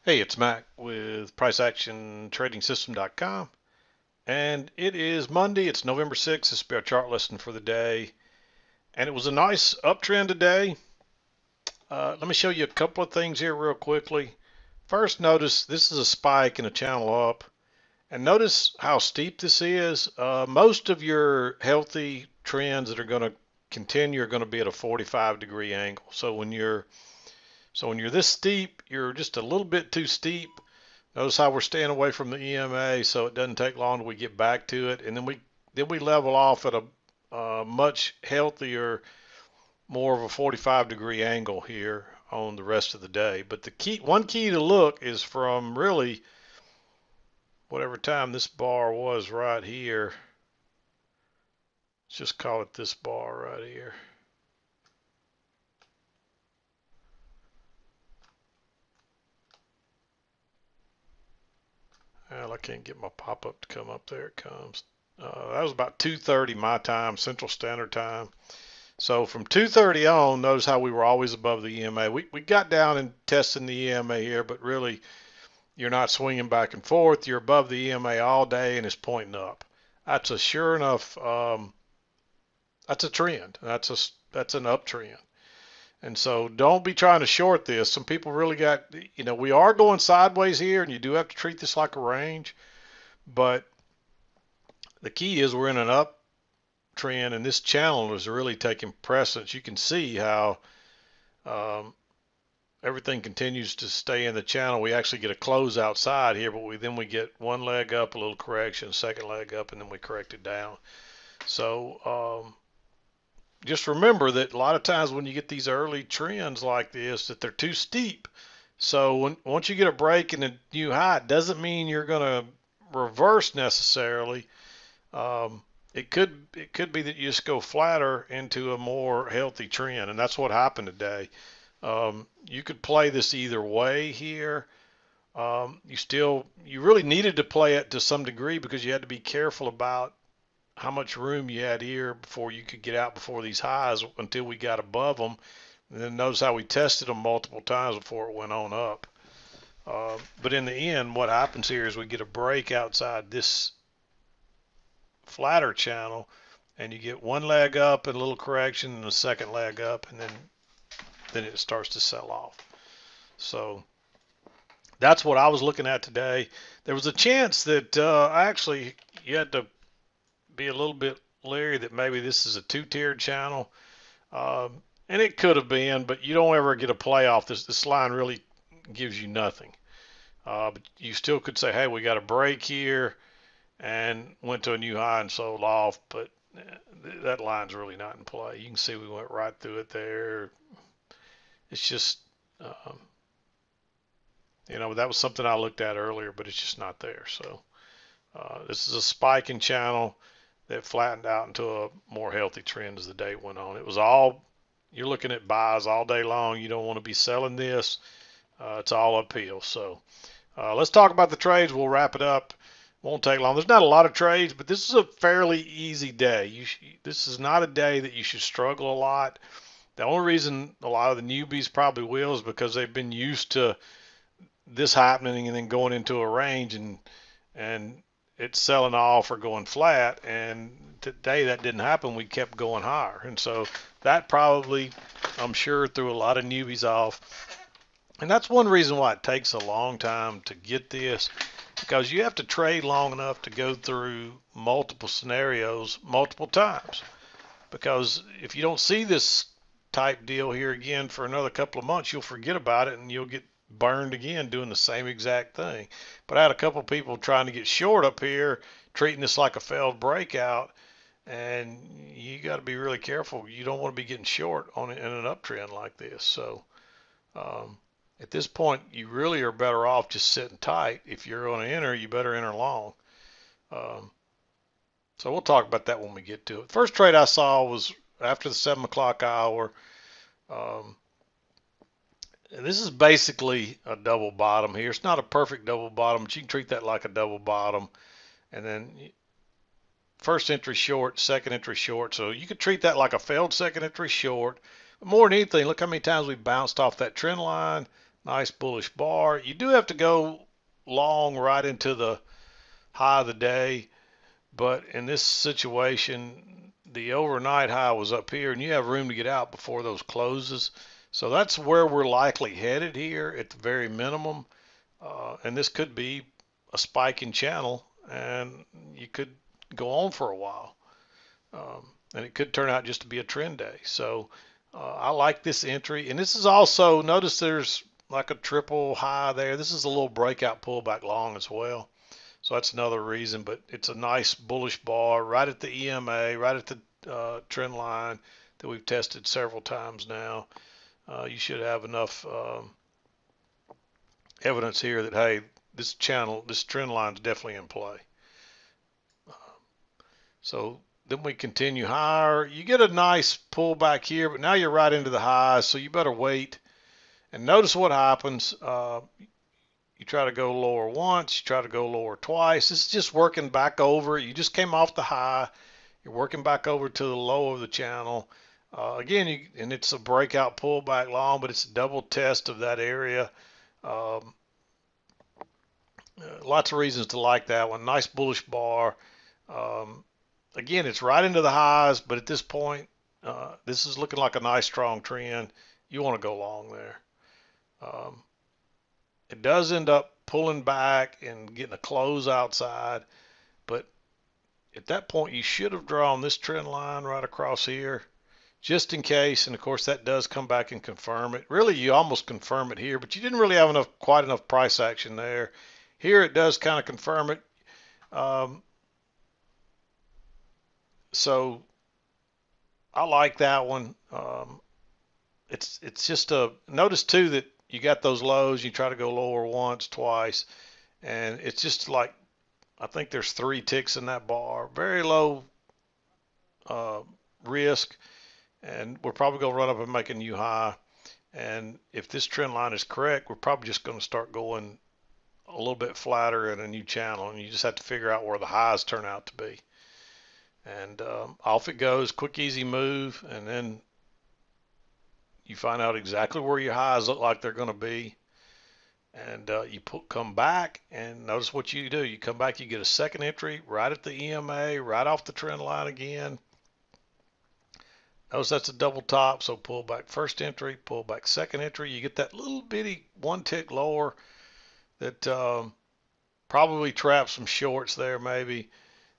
Hey, it's Mac with PriceActionTradingSystem.com, and it is Monday. It's November 6th. This will be our chart lesson for the day, and it was a nice uptrend today. Let me show you a couple of things here real quickly. First, notice this is a spike and a channel up, and notice how steep this is. Most of your healthy trends that are going to continue are going to be at a 45-degree angle. So when you're this steep, you're just a little bit too steep. Notice how we're staying away from the EMA, so it doesn't take long till we get back to it, and then we level off at a much healthier, more of a 45-degree angle here on the rest of the day. But one key to look is from really whatever time this bar was right here. Let's just call it this bar right here. Well, I can't get my pop-up to come up. There it comes. That was about 2:30 my time, Central Standard Time. So from 2:30 on, notice how we were always above the EMA. We got down and testing the EMA here, but really you're not swinging back and forth. You're above the EMA all day and it's pointing up. That's a sure enough. That's a trend. That's an uptrend. And so don't be trying to short this. Some people really got, we are going sideways here, and you do have to treat this like a range. But the key is we're in an uptrend, and this channel is really taking precedence. You can see how um, everything continues to stay in the channel. We actually get a close outside here, but we get one leg up, a little correction, second leg up, and then we correct it down. So just remember that a lot of times when you get these early trends like this, that they're too steep. So once you get a break and a new high, it doesn't mean you're going to reverse necessarily. It could be that you just go flatter into a more healthy trend, and that's what happened today. You could play this either way here. You really needed to play it to some degree because you had to be careful about how much room you had here before you could get out before these highs until we got above them. And then notice how we tested them multiple times before it went on up. But in the end, what happens here is we get a break outside this flatter channel, and you get one leg up and a little correction and a second leg up, and then it starts to sell off. So that's what I was looking at today. There was a chance that actually you had to be a little bit leery that maybe this is a two-tiered channel, and it could have been, but you don't ever get a playoff. This line really gives you nothing. But you still could say, hey, we got a break here and went to a new high and sold off, but that line's really not in play. You can see we went right through it there. It's just, that was something I looked at earlier, but it's just not there. So this is a spiking channel that flattened out into a more healthy trend as the day went on. It was all, you're looking at buys all day long. You don't want to be selling this. It's all uphill. So let's talk about the trades. We'll wrap it up. Won't take long. There's not a lot of trades, but this is a fairly easy day. This is not a day that you should struggle a lot. The only reason a lot of the newbies probably will is because they've been used to this happening and then going into a range and it's selling off or going flat. And today that didn't happen. We kept going higher, and so that probably, I'm sure, threw a lot of newbies off. And that's one reason why it takes a long time to get this, because you have to trade long enough to go through multiple scenarios multiple times. Because if you don't see this type deal here again for another couple of months, you'll forget about it and you'll get burned again doing the same exact thing. But I had a couple of people trying to get short up here, treating this like a failed breakout, and you got to be really careful. You don't want to be getting short in an uptrend like this. So at this point, you really are better off just sitting tight. If you're going to enter, you better enter long. So we'll talk about that when we get to it. First trade I saw was after the 7 o'clock hour. And this is basically a double bottom here. It's not a perfect double bottom, but you can treat that like a double bottom. And then first entry short, second entry short. So you could treat that like a failed second entry short. But more than anything, look how many times we bounced off that trend line, Nice bullish bar. You do have to go long right into the high of the day, but in this situation, the overnight high was up here, and you have room to get out before those closes. So that's where we're likely headed here at the very minimum. And this could be a spike in channel, and you could go on for a while. And it could turn out just to be a trend day. So I like this entry. And this is also, notice there's like a triple high there. This is a little breakout pullback long as well. So that's another reason, but it's a nice bullish bar right at the EMA, right at the trend line that we've tested several times now. You should have enough evidence here that, hey, this trend line is definitely in play. So then we continue higher. You get a nice pullback here, but now you're right into the highs, so you better wait. And notice what happens. You try to go lower once, you try to go lower twice. This is just working back over. You just came off the high. You're working back over to the low of the channel. Again, and it's a breakout pullback long, but it's a double test of that area. Lots of reasons to like that one. Nice bullish bar. Again, it's right into the highs, but at this point, this is looking like a nice strong trend. You want to go long there. It does end up pulling back and getting a close outside, but at that point, you should have drawn this trend line right across here, just in case. And of course, that does come back and confirm it. Really, you almost confirm it here, but you didn't really have quite enough price action there. Here, it does kind of confirm it. So I like that one. It's just notice too that you got those lows. You try to go lower once, twice, and it's just like, I think there's 3 ticks in that bar. Very low risk, and we're probably going to run up and make a new high. And if this trend line is correct, we're probably just going to start going a little bit flatter in a new channel, and you just have to figure out where the highs turn out to be. And off it goes, quick, easy move, and then you find out exactly where your highs look like they're going to be. And you come back, and notice what you do. You come back, you get a second entry right at the EMA, right off the trend line again. Notice that's a double top, so pull back first entry, pull back second entry. You get that little bitty 1 tick lower that probably traps some shorts there maybe,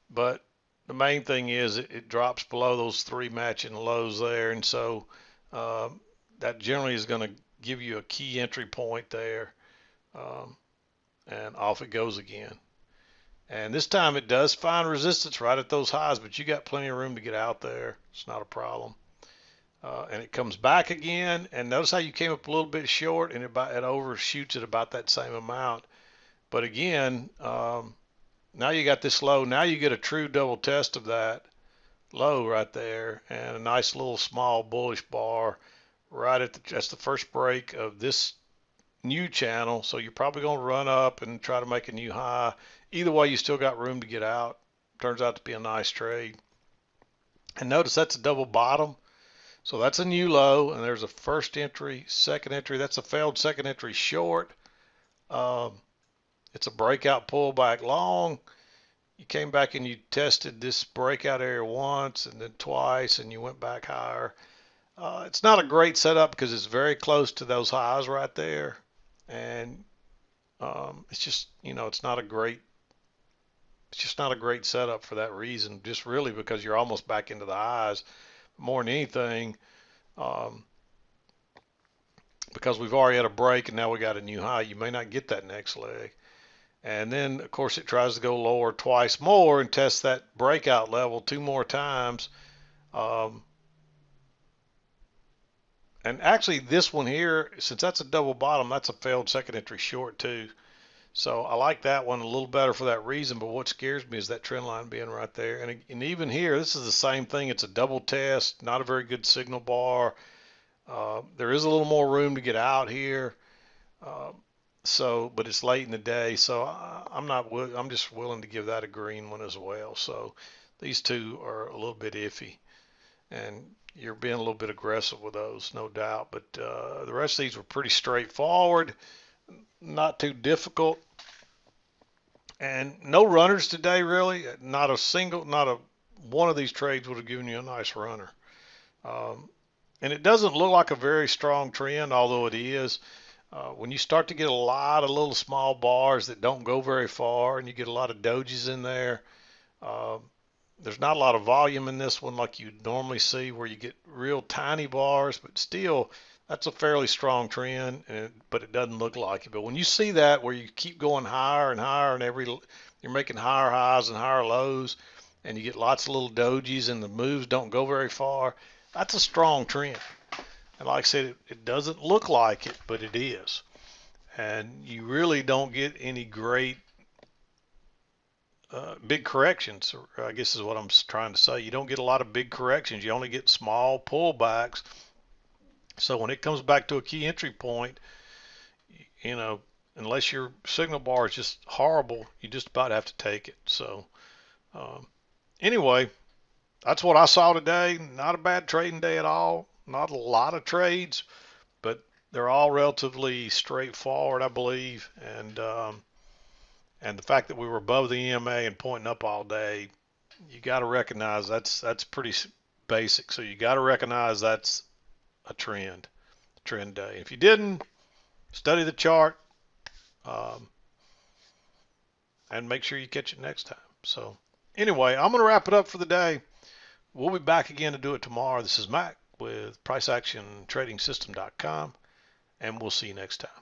but the main thing is it drops below those 3 matching lows there, and so that generally is going to give you a key entry point there, and off it goes again. And this time it does find resistance right at those highs, but you got plenty of room to get out there. It's not a problem. And it comes back again, and notice how you came up a little bit short, and it overshoots it about that same amount. But again, now you got this low. Now you get a true double test of that low right there, and a nice little small bullish bar right at that's the first break of this new channel. So you're probably going to run up and try to make a new high. Either way, you still got room to get out. Turns out to be a nice trade. And notice that's a double bottom. So that's a new low, and there's a first entry, second entry. That's a failed second entry short. It's a breakout pullback long. You came back and you tested this breakout area once and then twice, and you went back higher. It's not a great setup because it's very close to those highs right there, and it's just, it's not a great setup for that reason, just really because you're almost back into the highs. More than anything, because we've already had a break and now we got a new high, you may not get that next leg. And then, of course, it tries to go lower twice more and test that breakout level 2 more times. And actually, this one here, since that's a double bottom, that's a failed second entry short too. So I like that one a little better for that reason. But what scares me is that trend line being right there. And even here, this is the same thing. It's a double test, not a very good signal bar. There is a little more room to get out here. But it's late in the day, so I'm just willing to give that a green one as well. So these two are a little bit iffy. and you're being a little bit aggressive with those, no doubt. But the rest of these were pretty straightforward, not too difficult, and no runners today really. Not a one of these trades would have given you a nice runner. Um, and it doesn't look like a very strong trend, although it is. When you start to get a lot of little small bars that don't go very far, and you get a lot of dojis in there, uh, there's not a lot of volume in this one like you normally see, where you get real tiny bars, but still, that's a fairly strong trend, but it doesn't look like it. But when you see that, where you keep going higher and higher, and you're making higher highs and higher lows, and you get lots of little dojis, and the moves don't go very far, that's a strong trend. And like I said, it doesn't look like it, but it is. And you really don't get any great big corrections, I guess is what I'm trying to say. You don't get a lot of big corrections. You only get small pullbacks. So when it comes back to a key entry point, you know, unless your signal bar is just horrible, you just about have to take it. So anyway, that's what I saw today. Not a bad trading day at all. Not a lot of trades, but they're all relatively straightforward, I believe. And the fact that we were above the EMA and pointing up all day, you got to recognize that's pretty basic. So you got to recognize that's a trend day. If you didn't, study the chart, and make sure you catch it next time. So anyway, I'm going to wrap it up for the day. We'll be back again to do it tomorrow. This is Mac with PriceActionTradingSystem.com, and we'll see you next time.